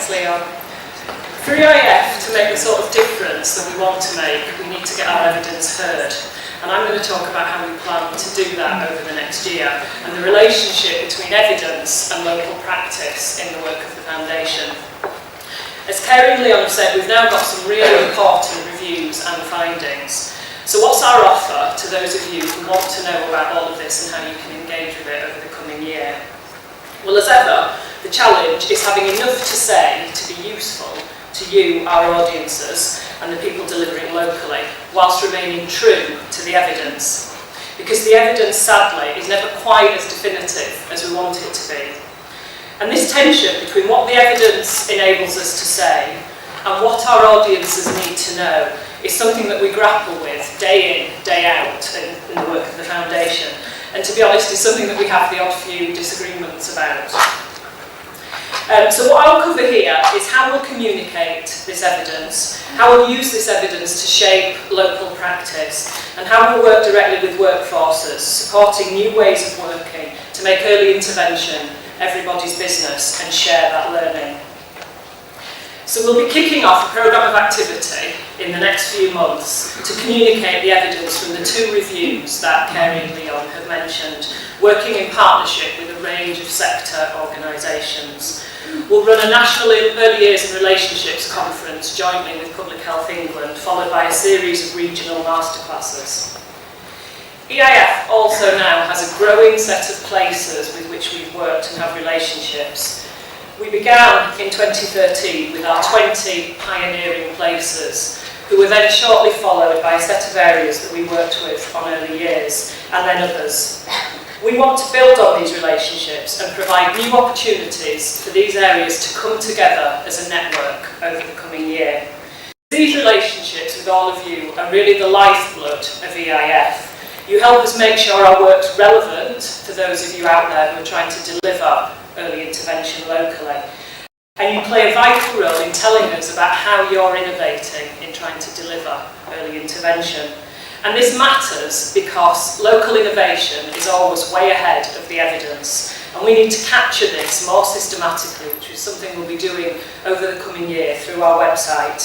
Thanks, Leon. For EIF to make the sort of difference that we want to make, we need to get our evidence heard. And I'm going to talk about how we plan to do that over the next year, and the relationship between evidence and local practice in the work of the Foundation. As Kerry and Leon have said, we've now got some really important reviews and findings. So what's our offer to those of you who want to know about all of this and how you can engage with it over the coming year? Well, as ever, the challenge is having enough to say to be useful to you, our audiences, and the people delivering locally, whilst remaining true to the evidence. Because the evidence, sadly, is never quite as definitive as we want it to be. And this tension between what the evidence enables us to say and what our audiences need to know is something that we grapple with day in, day out in the work of the Foundation. And to be honest, is something that we have the odd few disagreements about. So what I'll cover here is how we'll communicate this evidence, how we'll use this evidence to shape local practice, and how we'll work directly with workforces, supporting new ways of working to make early intervention everybody's business and share that learning. So we'll be kicking off a programme of activity in the next few months to communicate the evidence from the two reviews that Kerry and Leon have mentioned, working in partnership with a range of sector organisations. We'll run a national Early Years and Relationships conference jointly with Public Health England, followed by a series of regional masterclasses. EIF also now has a growing set of places with which we've worked and have relationships. We began in 2013 with our 20 pioneering places, who were then shortly followed by a set of areas that we worked with on early years, and then others. We want to build on these relationships and provide new opportunities for these areas to come together as a network over the coming year. These relationships with all of you are really the lifeblood of EIF. You help us make sure our work's relevant for those of you out there who are trying to deliver early intervention locally. And you play a vital role in telling us about how you're innovating in trying to deliver early intervention. And this matters because local innovation is always way ahead of the evidence. And we need to capture this more systematically, which is something we'll be doing over the coming year through our website,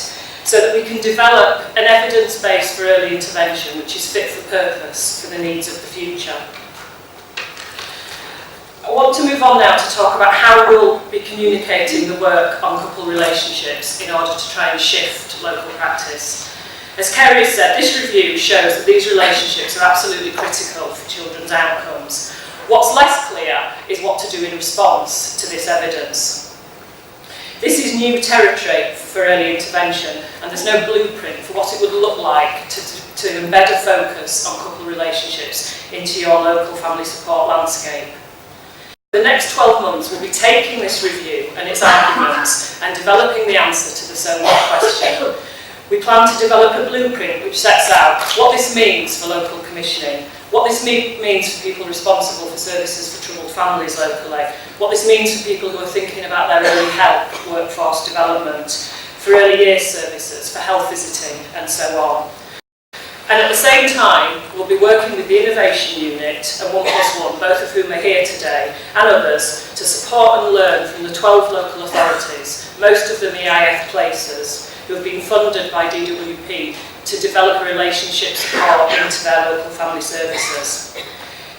so that we can develop an evidence base for early intervention which is fit for purpose for the needs of the future. I want to move on now to talk about how we'll be communicating the work on couple relationships in order to try and shift local practice. As Kerry said, this review shows that these relationships are absolutely critical for children's outcomes. What's less clear is what to do in response to this evidence. This is new territory for early intervention, and there's no blueprint for what it would look like to embed a focus on couple relationships into your local family support landscape. The next 12 months we'll be taking this review and its arguments and developing the answer to the so what question. We plan to develop a blueprint which sets out what this means for local commissioning, what this means for people responsible for services for troubled families locally, what this means for people who are thinking about their early help, workforce development, for early years services, for health visiting, and so on. And at the same time, we'll be working with the Innovation Unit and 1+1, both of whom are here today, and others, to support and learn from the 12 local authorities, most of them EIF places, who have been funded by DWP to develop a relationship support into their local family services.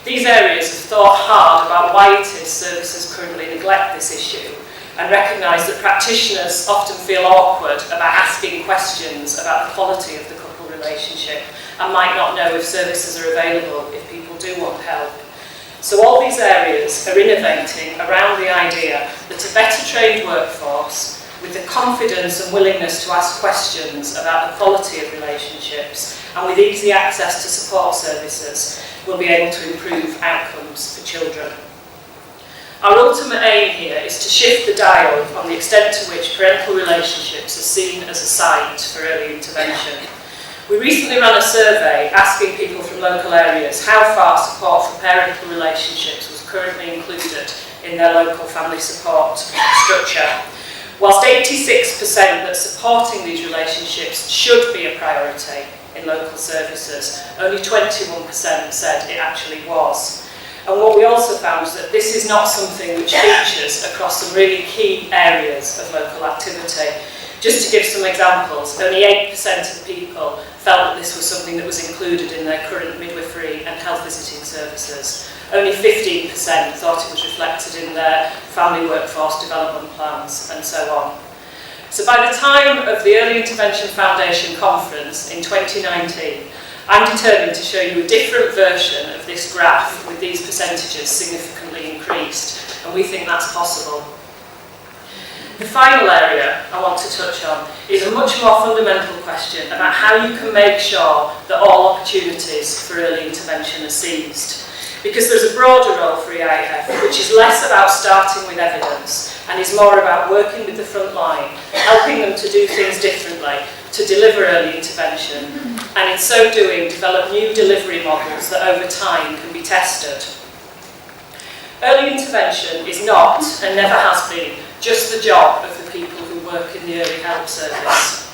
These areas have thought hard about why it is services currently neglect this issue and recognise that practitioners often feel awkward about asking questions about the quality of the couple relationship and might not know if services are available if people do want help. So all these areas are innovating around the idea that a better trained workforce with the confidence and willingness to ask questions about the quality of relationships and with easy access to support services will be able to improve outcomes for children. Our ultimate aim here is to shift the dial on the extent to which parental relationships are seen as a site for early intervention. We recently ran a survey asking people from local areas how far support for parental relationships was currently included in their local family support structure. Whilst 86% that supporting these relationships should be a priority in local services, only 21% said it actually was. And what we also found is that this is not something which features across some really key areas of local activity. Just to give some examples, only 8% of the people felt that this was something that was included in their current midwifery and health visiting services. Only 15% thought it was reflected in their family workforce development plans, and so on. So by the time of the Early Intervention Foundation conference in 2019, I'm determined to show you a different version of this graph with these percentages significantly increased, and we think that's possible. The final area I want to touch on is a much more fundamental question about how you can make sure that all opportunities for early intervention are seized. Because there's a broader role for EIF, which is less about starting with evidence and is more about working with the front line, helping them to do things differently, to deliver early intervention, and in so doing develop new delivery models that over time can be tested. Early intervention is not, and never has been, just the job of the people who work in the early help service.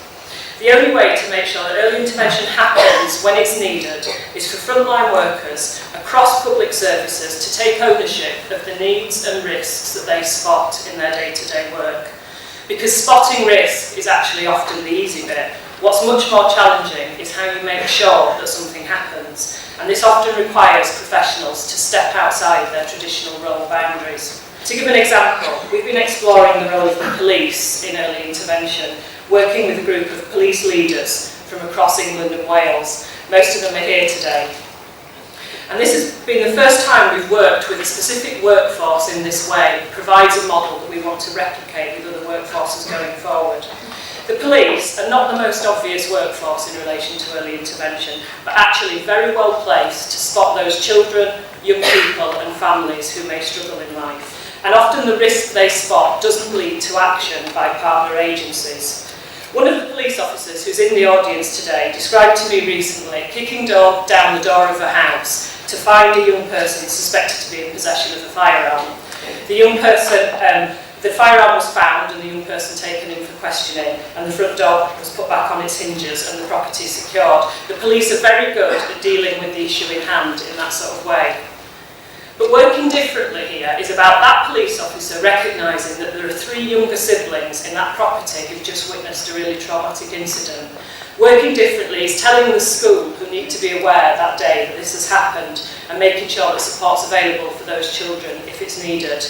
The only way to make sure that early intervention happens when it's needed is for frontline workers across public services to take ownership of the needs and risks that they spot in their day-to-day work. Because spotting risk is actually often the easy bit. What's much more challenging is how you make sure that something happens. And this often requires professionals to step outside their traditional role boundaries. To give an example, we've been exploring the role of the police in early intervention, working with a group of police leaders from across England and Wales. Most of them are here today. And this has been the first time we've worked with a specific workforce in this way. It provides a model that we want to replicate with other workforces going forward. The police are not the most obvious workforce in relation to early intervention, but actually very well placed to spot those children, young people and families who may struggle in life. And often the risk they spot doesn't lead to action by partner agencies. One of the police officers who's in the audience today described to me recently kicking down the door of a house to find a young person suspected to be in possession of a firearm. The young person, the firearm was found and the young person taken in for questioning, and the front door was put back on its hinges and the property secured. The police are very good at dealing with the issue in hand in that sort of way. But working differently here is about that police officer recognising that there are 3 younger siblings in that property who've just witnessed a really traumatic incident. Working differently is telling the school who need to be aware that day that this has happened and making sure that support's available for those children if it's needed.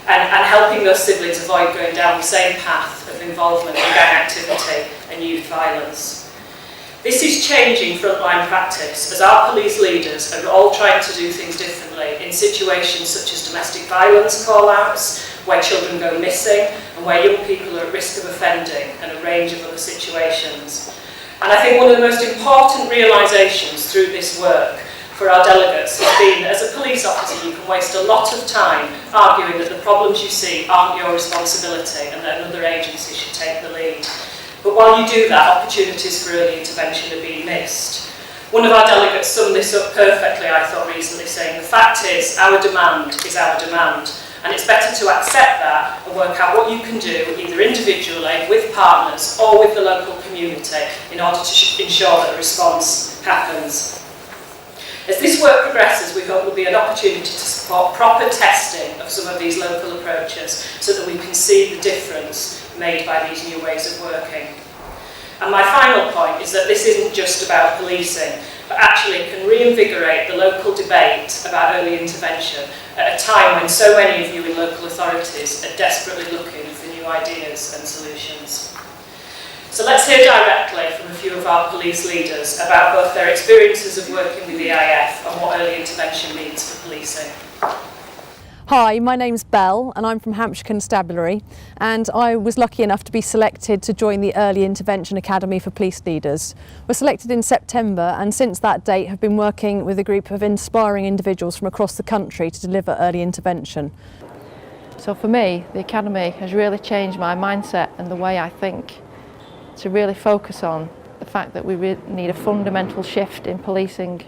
And helping those siblings avoid going down the same path of involvement in gang activity and youth violence. This is changing frontline practice as our police leaders are all trying to do things differently in situations such as domestic violence call-outs, where children go missing and where young people are at risk of offending, and a range of other situations. And I think one of the most important realisations through this work for our delegates has been that as a police officer you can waste a lot of time arguing that the problems you see aren't your responsibility and that another agency should take the lead. But while you do that, opportunities for early intervention are being missed. One of our delegates summed this up perfectly, I thought, recently, saying, the fact is, our demand is our demand, and it's better to accept that and work out what you can do, either individually, with partners, or with the local community, in order to ensure that a response happens. As this work progresses, we hope there will be an opportunity to support proper testing of some of these local approaches so that we can see the difference made by these new ways of working. And my final point is that this isn't just about policing, but actually can reinvigorate the local debate about early intervention at a time when so many of you in local authorities are desperately looking for new ideas and solutions. So let's hear directly from a few of our police leaders about both their experiences of working with EIF and what early intervention means for policing. Hi, my name's Belle and I'm from Hampshire Constabulary, and I was lucky enough to be selected to join the Early Intervention Academy for Police Leaders. We're selected in September, and since that date have been working with a group of inspiring individuals from across the country to deliver early intervention. So for me, the Academy has really changed my mindset and the way I think, to really focus on the fact that we need a fundamental shift in policing.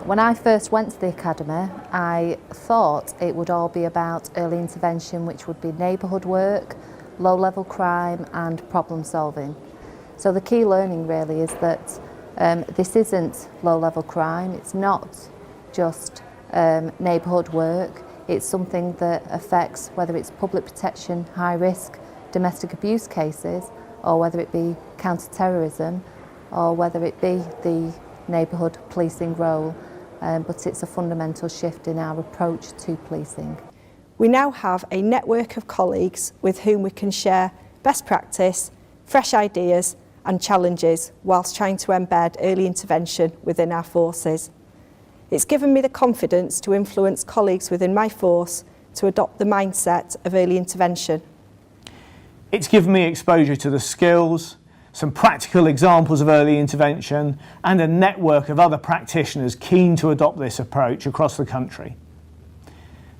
When I first went to the Academy, I thought it would all be about early intervention, which would be neighbourhood work, low-level crime and problem solving. So the key learning really is that this isn't low-level crime, it's not just neighbourhood work. It's something that affects whether it's public protection, high risk, domestic abuse cases, or whether it be counter-terrorism, or whether it be the neighbourhood policing role, but it's a fundamental shift in our approach to policing. We now have a network of colleagues with whom we can share best practice, fresh ideas and challenges whilst trying to embed early intervention within our forces. It's given me the confidence to influence colleagues within my force to adopt the mindset of early intervention. It's given me exposure to the skills, some practical examples of early intervention and a network of other practitioners keen to adopt this approach across the country.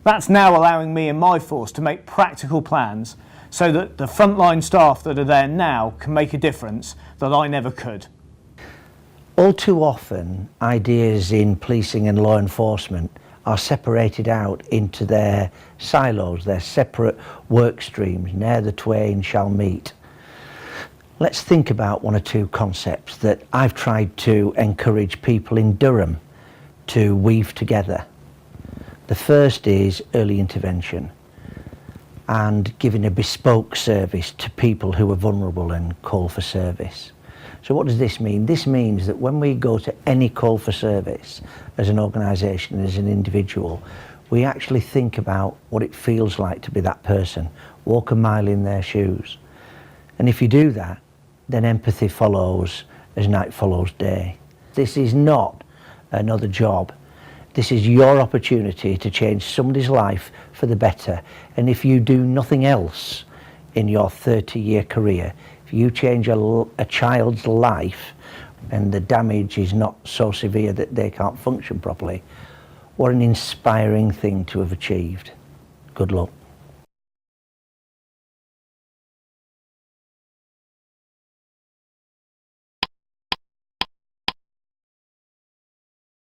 That's now allowing me and my force to make practical plans so that the frontline staff that are there now can make a difference that I never could. All too often, ideas in policing and law enforcement are separated out into their silos, their separate work streams. Ne'er the twain shall meet. Let's think about one or two concepts that I've tried to encourage people in Durham to weave together. The first is early intervention and giving a bespoke service to people who are vulnerable and call for service. So what does this mean? This means that when we go to any call for service as an organisation, as an individual, we actually think about what it feels like to be that person, walk a mile in their shoes. And if you do that, then empathy follows as night follows day. This is not another job. This is your opportunity to change somebody's life for the better. And if you do nothing else in your 30-year career, if you change a child's life and the damage is not so severe that they can't function properly, what an inspiring thing to have achieved. Good luck.